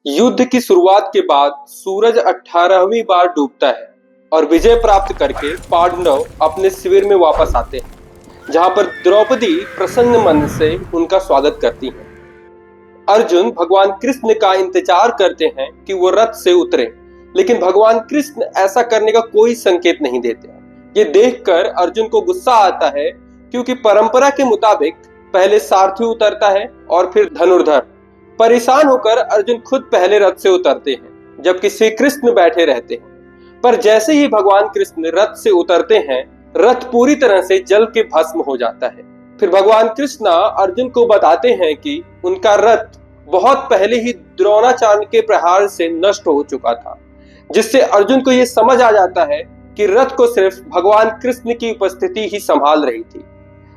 युद्ध की शुरुआत के बाद सूरज 18वीं बार डूबता है और विजय प्राप्त करके पांडव अपने शिविर में वापस आते हैं, जहां पर द्रौपदी प्रसन्न मन से उनका स्वागत करती हैं। अर्जुन भगवान कृष्ण का इंतजार करते हैं कि वो रथ से उतरे, लेकिन भगवान कृष्ण ऐसा करने का कोई संकेत नहीं देते। ये देखकर अर्जुन को गुस्सा आता है, क्योंकि परंपरा के मुताबिक पहले सारथी उतरता है और फिर धनुर्धर। परेशान होकर अर्जुन खुद पहले रथ से उतरते हैं, जबकि श्री कृष्ण बैठे रहते हैं। पर जैसे ही भगवान कृष्ण रथ से उतरते हैं, रथ पूरी तरह से जल के भस्म हो जाता है। फिर भगवान कृष्ण अर्जुन को बताते हैं कि उनका रथ बहुत पहले ही द्रोणाचार्य के प्रहार से नष्ट हो चुका था, जिससे अर्जुन को यह समझ आ जाता है कि रथ को सिर्फ भगवान कृष्ण की उपस्थिति ही संभाल रही थी।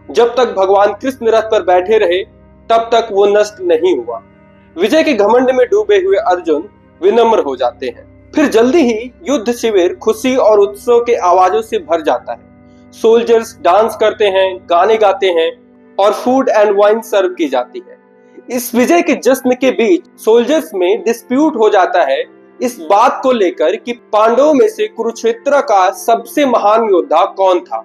जब तक भगवान कृष्ण रथ पर बैठे रहे, तब तक वो नष्ट नहीं हुआ। विजय के घमंड में डूबे हुए अर्जुन विनम्र हो जाते हैं। फिर जल्दी ही युद्ध शिविर खुशी और उत्सव के आवाजों से भर जाता है। सोल्जर्स डांस करते हैं, गाने गाते हैं और फूड एंड वाइन सर्व की जाती है। इस विजय के जश्न के बीच सोल्जर्स में डिस्प्यूट हो जाता है इस बात को लेकर कि पांडवों में से कुरुक्षेत्र का सबसे महान योद्धा कौन था।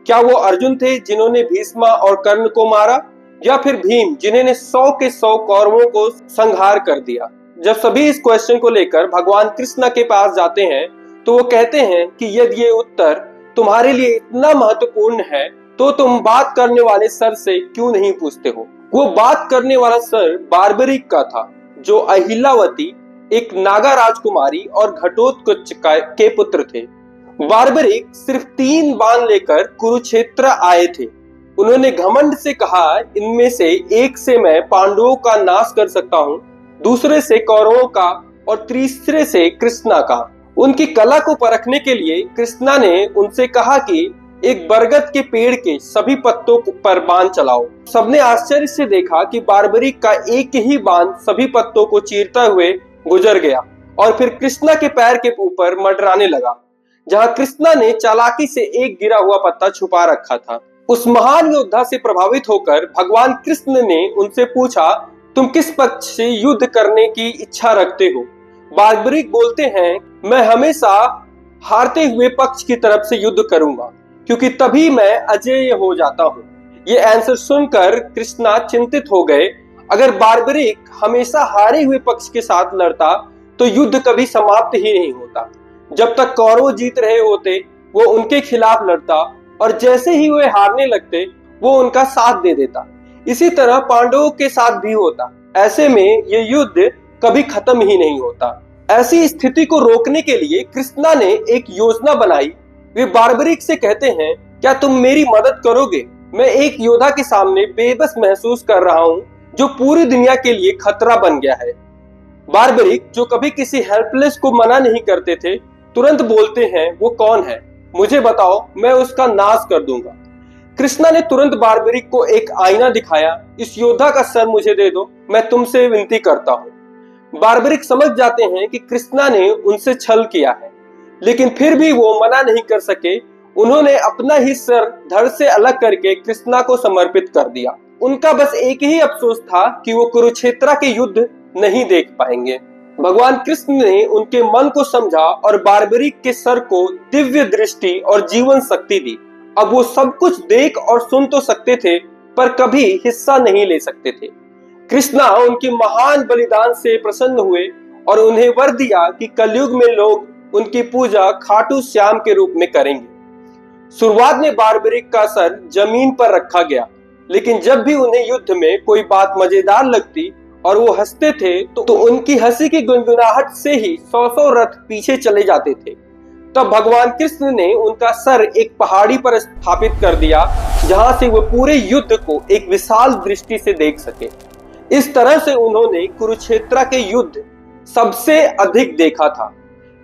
क्या वो अर्जुन थे, जिन्होंने भीष्म और कर्ण को मारा, या फिर भीम, जिन्होंने 100 के 100 कौरवों को संहार कर दिया। जब सभी इस क्वेश्चन को लेकर भगवान कृष्ण के पास जाते हैं, तो वो कहते हैं कि यदि ये उत्तर तुम्हारे लिए इतना महत्वपूर्ण है, तो तुम बात करने वाले सर से क्यों नहीं पूछते हो। वो बात करने वाला सर बार्बरिक का था, जो अहिल्यावती, एक नागा राजकुमारी और घटोत्कच के पुत्र थे। बार्बरिक सिर्फ 3 बाण लेकर कुरुक्षेत्र आए थे। उन्होंने घमंड से कहा, इनमें से एक से मैं पांडवों का नाश कर सकता हूँ, दूसरे से कौरवों का और तीसरे से कृष्णा का। उनकी कला को परखने के लिए कृष्णा ने उनसे कहा कि एक बरगद के पेड़ के सभी पत्तों पर बाण चलाओ। सबने आश्चर्य से देखा कि बार्बरिक का एक ही बाण सभी पत्तों को चीरता हुए गुजर गया और फिर कृष्णा के पैर के ऊपर मंडराने लगा, जहां कृष्णा ने चालाकी से एक गिरा हुआ पत्ता छुपा रखा था। उस महान योद्धा से प्रभावित होकर भगवान कृष्ण ने उनसे पूछा, तुम किस पक्ष से युद्ध करने की इच्छा रखते हो। बार्बरिक बोलते हैं, मैं हमेशा हारते हुए पक्ष की तरफ से युद्ध करूंगा, क्योंकि तभी मैं अजेय हो जाता हूँ। ये आंसर सुनकर कृष्णा चिंतित हो गए। अगर बार्बरिक हमेशा हारे हुए पक्ष के साथ लड़ता, तो युद्ध कभी समाप्त ही नहीं होता। जब तक कौरव जीत रहे होते, वो उनके खिलाफ लड़ता, और जैसे ही वे हारने लगते, वो उनका साथ दे देता। इसी तरह पांडवों के साथ भी होता। ऐसे में ये युद्ध कभी खत्म ही नहीं होता। ऐसी स्थिति को रोकने के लिए कृष्णा ने एक योजना बनाई। वे बार्बरिक से कहते हैं, क्या तुम मेरी मदद करोगे। मैं एक योद्धा के सामने बेबस महसूस कर रहा हूँ, जो पूरी दुनिया के लिए खतरा बन गया है। बार्बरिक, जो कभी किसी हेल्पलेस को मना नहीं करते थे, तुरंत बोलते हैं, वो कौन है, मुझे बताओ, मैं उसका नाश कर दूंगा। कृष्णा ने तुरंत बार्बरिक को एक आईना दिखाया। इस योद्धा का सर मुझे दे दो, मैं तुमसे विनती करता हूँ। बार्बरिक समझ जाते हैं कि कृष्णा ने उनसे छल किया है, लेकिन फिर भी वो मना नहीं कर सके। उन्होंने अपना ही सर धड़ से अलग करके कृष्णा को समर्पित कर दिया। उनका बस एक ही अफसोस था कि वो कुरुक्षेत्र के युद्ध नहीं देख पाएंगे। भगवान कृष्ण ने उनके मन को समझा और बार्बरिक के सर को दिव्य दृष्टि और जीवन शक्ति दी। अब वो सब कुछ देख और सुन तो सकते थे, पर कभी हिस्सा नहीं ले सकते थे। कृष्णा उनके महान बलिदान से प्रसन्न हुए और उन्हें वर दिया कि कलयुग में लोग उनकी पूजा खाटू श्याम के रूप में करेंगे। शुरुआत में बार्बरिक का सर जमीन पर रखा गया, लेकिन जब भी उन्हें युद्ध में कोई बात मजेदार लगती और वो हंसते थे, तो उनकी हंसी की गुनगुनाहट से ही 100 रथ पीछे चले जाते थे। तब भगवान कृष्ण ने उनका सर एक पहाड़ी पर स्थापित कर दिया, जहां से वो पूरे युद्ध को एक विशाल दृष्टि से देख सके। इस तरह से उन्होंने कुरुक्षेत्र के युद्ध सबसे अधिक देखा था।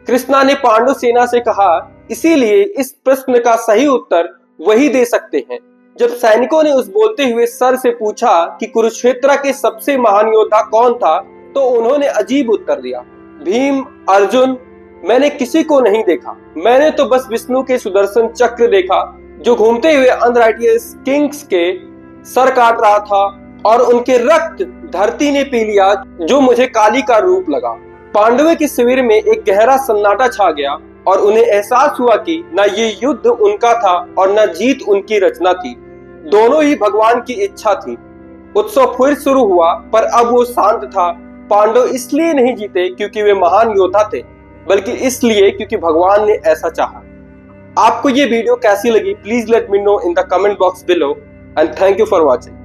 कृष्णा ने पांडव सेना से कहा, इसीलिए इस प्रश्न का सही उत्तर वही दे सकते हैं। जब सैनिकों ने उस बोलते हुए सर से पूछा कि कुरुक्षेत्र के सबसे महान योद्धा कौन था, तो उन्होंने अजीब उत्तर दिया, भीम, अर्जुन, मैंने किसी को नहीं देखा। मैंने तो बस विष्णु के सुदर्शन चक्र देखा, जो घूमते हुए अनराइटियस किंग्स के सर काट रहा था और उनके रक्त धरती ने पी लिया, जो मुझे काली का रूप लगा। पांडवों के शिविर में एक गहरा सन्नाटा छा गया और उन्हें एहसास हुआ कि न ये युद्ध उनका था और न जीत उनकी रचना थी, दोनों ही भगवान की इच्छा थी। उत्सव फिर शुरू हुआ, पर अब वो शांत था। पांडव इसलिए नहीं जीते क्योंकि वे महान योद्धा थे, बल्कि इसलिए क्योंकि भगवान ने ऐसा चाहा। आपको ये वीडियो कैसी लगी? Please let me know in the comment box below and thank you for watching.